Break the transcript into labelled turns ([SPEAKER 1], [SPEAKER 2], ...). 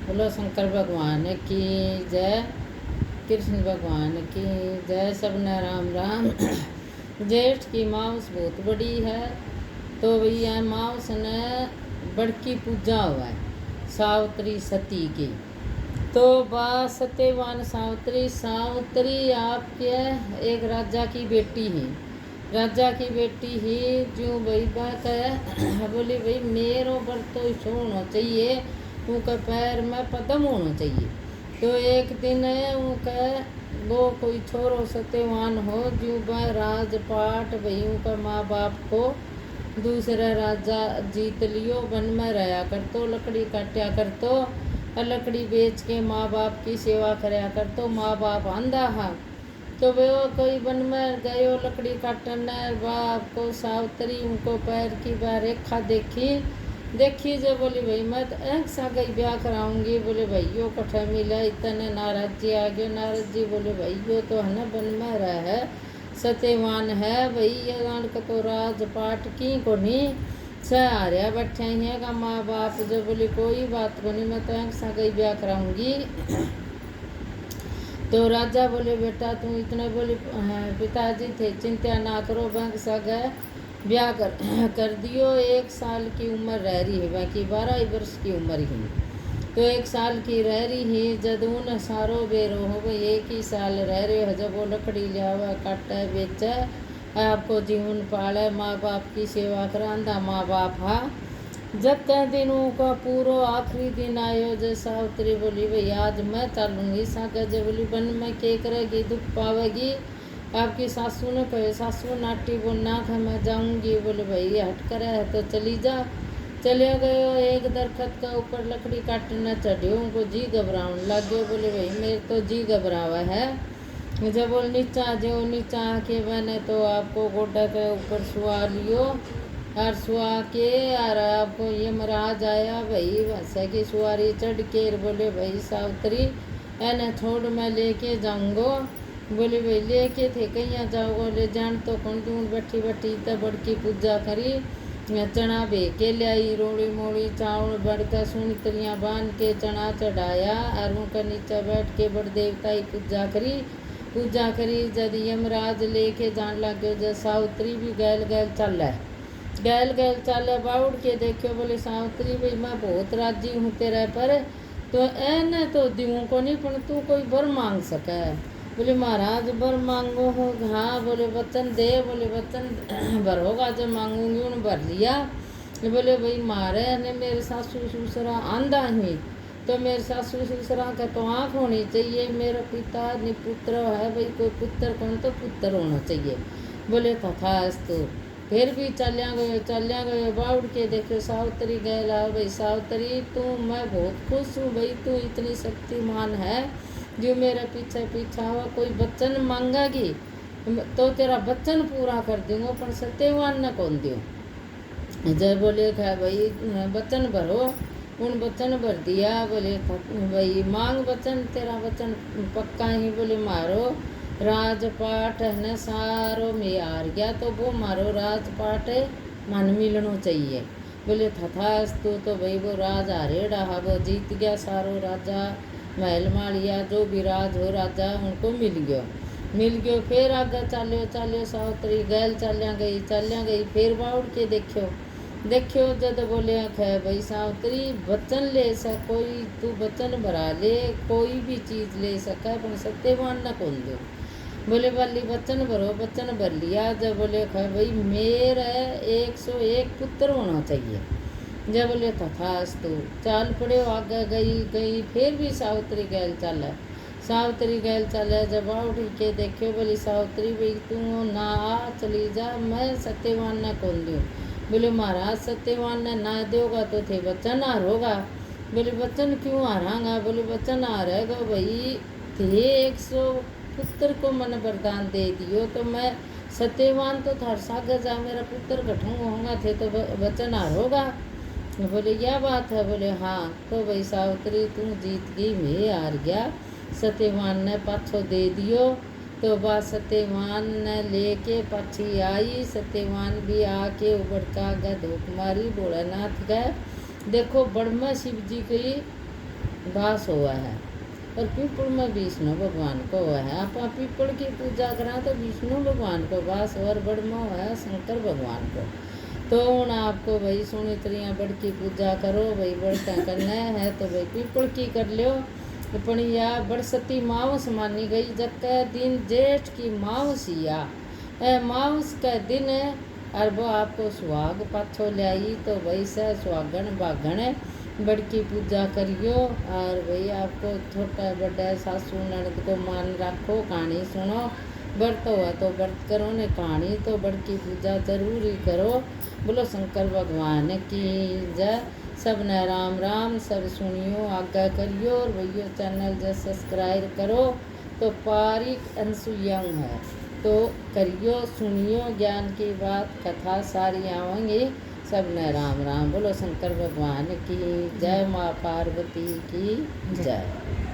[SPEAKER 1] बोलो शंकर भगवान की जय, कृष्ण भगवान की जय। सबने राम राम। जेठ की माउस बहुत बड़ी है, तो भैया माउस ने बड़की पूजा हुआ है सावित्री सती की। तो बा सत्यवान सावित्री सावित्री आपके एक राजा की बेटी है। राजा की बेटी ही जो भाई बा कह बोली भाई मेरो पर तो इसो होना चाहिए, उनका पैर में पदम होना चाहिए। तो एक दिन उनका वो कोई छोरो सत्यवान हो जो बा राजपाट भाई उनका माँ बाप को दूसरा राजा जीत लियो, वन में रहा कर तो लकड़ी काटा कर तो लकड़ी बेच के माँ बाप की सेवा कराया कर तो माँ बाप आंधा हा। तो वे कोई वन में गयो लकड़ी काटन, बाप को सावित्री उनको पैर की बार रेखा देखी जो बोली भाई मैं तो एक सा गई ब्याह कराऊंगी। बोले भाई यो कठा मिला, इतने नाराज जी आ गए। नाराज जी बोले भाई यो तो है ना वन में रहा है, सत्यवान है भाई, ये गान का तो राजपाट की को नहीं सहारिया बैठे हैं का माँ बाप। जो बोली कोई बात को नहीं, मैं तो एक सा गई ब्याह कराऊंगी। तो राजा बोले बेटा तुम इतने बोले पिताजी थे चिंता ना करो, बैंक सग ब्याह कर दियो। 1 साल की उम्र रह रही है, बाकी 12 वर्ष की उम्र ही। तो 1 साल की रह रही है, जद उन सारो बेरो हो भाई 1 ही साल रह रहे हो। जब वो लकड़ी लियावा काटे बेचे आपको जीवन पाले, माँ बाप की सेवा करांदा माँ बाप हा। जब कह दिनों का पूरा आखिरी दिन आयो, जय सावित्री बोली भाई आज मैं चलूंगी सागर। जय बोली बन में के करेगी दुख पावेगी। आपकी सासू ने कहे सासू नाटी बोल ना था मैं जाऊंगी। बोले भाई हट करे है तो चली जा। चले गए एक दरख्त का ऊपर लकड़ी काटना चढ़े, उनको जी घबराने लग गए। बोले भाई मेरे तो जी घबरावा है। जब बोल नीचा जो नीचा आके मैंने तो आपको गोड्डा के ऊपर सुआ लियो और सुआ के और आपको यमराज आया भाई वैसे की सुआरी चढ़ के। बोले भाई सावित्री एने छोड़ मैं लेके जाऊंगो। बोले भाई लेके थे कहीं जाओगे, ले जान तो कौन दूर बैठी बैठी तब बड़की पूजा करी। चना भे के लाई रोड़ी मोड़ी चावल बड़का सुनतरियाँ बांध के चना चढ़ाया और उनका नीचे बैठ के बड़ देवता की पूजा करी। जब यमराज लेके जान लग गयो, जब सावित्री भी गैल चल चल बाउड़ के देखो। बोले सावित्री भाई मैं बहुत राजी हूँ तेरे पर, तो एने तो दिवों को नहीं पर तू कोई बर मांग सके। बोले महाराज बर मांगो हो। हाँ बोले वचन दे। बोले वचन भर होगा जब मांगूंगी उन भर लिया। बोले भाई मारे ने मेरे सासू ससुरा आंधा ही, तो मेरे सासू ससुरा का तो आँख होनी चाहिए। मेरा पिता निपुत्र है भाई, कोई पुत्र कौन तो पुत्र होना चाहिए। बोले तथास्तु। फिर भी चलिया गए बाउड़ के देखो सावित्री गैला भाई सावित्री तू मैं बहुत खुश हूँ भाई, तू इतनी शक्तिमान है जो मेरे पीछे पीछा हुआ। कोई वचन मांगेगी तो तेरा वचन पूरा कर दूंगा, पर सत्यवान न कौन दूँ। जय बोले क्या भाई वचन भरो, उन वचन भर दिया। बोले भाई मांग वचन, तेरा वचन पक्का ही। बोले मारो राजपाट है सारो में हार गया, तो वो मारो राजपाट मन मिलना चाहिए। बोले तथास्तु। तो भाई वो राज हारे रहा, वो जीत गया सारो राजा महल मालिया जो भी राज हो राजा उनको मिल गयो। फिर आगे चालियो सावित्री गैल चलिया गई। फिर बाउड़ के देखो जद बोले है भाई सावित्री वचन ले सक, कोई तू वचन भरा ले कोई भी चीज़ ले सका, पर सत्यवान न कौन दो। बोले वाली वचन भरो, वचन भर लिया। जब बोले है भाई मेरे 101 पुत्र होना चाहिए। जब बोले तथास्तु। चाल पड़े आगे गई। फिर भी सावित्री गैल चले। जब उठ के देखो बोली सावित्री भाई तू ना आ चली जा, मैं सत्यवान न कौन दूँ। बोले महाराज सत्यवान ने ना दोगा तो थे वचन हार होगा। बोले वचन क्यों हारांगा। बोले वचन हारेगा भाई थे 100 पुत्र को मन वरदान दे दियो, तो मैं सत्यवान तो थार सागर जा मेरा पुत्र घटूंगा होगा थे तो वचन हार होगा। बोले यह बात है। बोले हाँ। तो भाई सावित्री तू जीत गई, मैं हार गया। सत्यवान ने पाछो दे दियो। तो बा सत्यवान ने लेके पाछी आई। सत्यवान भी आके उबड़का गए धूप मारी। भोलेनाथ गए देखो बड़मा शिव जी की वास हुआ है। और पीपल में विष्णु भगवान को हुआ है। आप पीपल की पूजा करा तो विष्णु भगवान को वास और बड़मो है शंकर भगवान को। तो हूँ आपको भाई सुनी तरिया बड़ की पूजा करो भाई, बड़का करना है तो भाई पीपल की कर लो। पण या बरसती मावस मानी गई, जब दिन जेठ की मावसिया मावस का दिन है। और वो आपको सुहाग पाछो लाई तो भाई से सुहागन बागन बड़की पूजा करियो। और भाई आपको छोटा बड़ा सासू ननद को मान रखो, कहानी सुनो। व्रत हुआ तो व्रत करो, ने कहानी तो बड़की पूजा जरूर ही करो। बोलो शंकर भगवान की जय। सब ने राम राम। सब सुनियो आज्ञा करियो। और भैया चैनल जो सब्सक्राइब करो तो पारिक अनसुइयाँ है तो करियो, सुनियो ज्ञान की बात, कथा सारी आवेंगी। सब ने राम राम। बोलो शंकर भगवान की जय। माँ पार्वती की जय।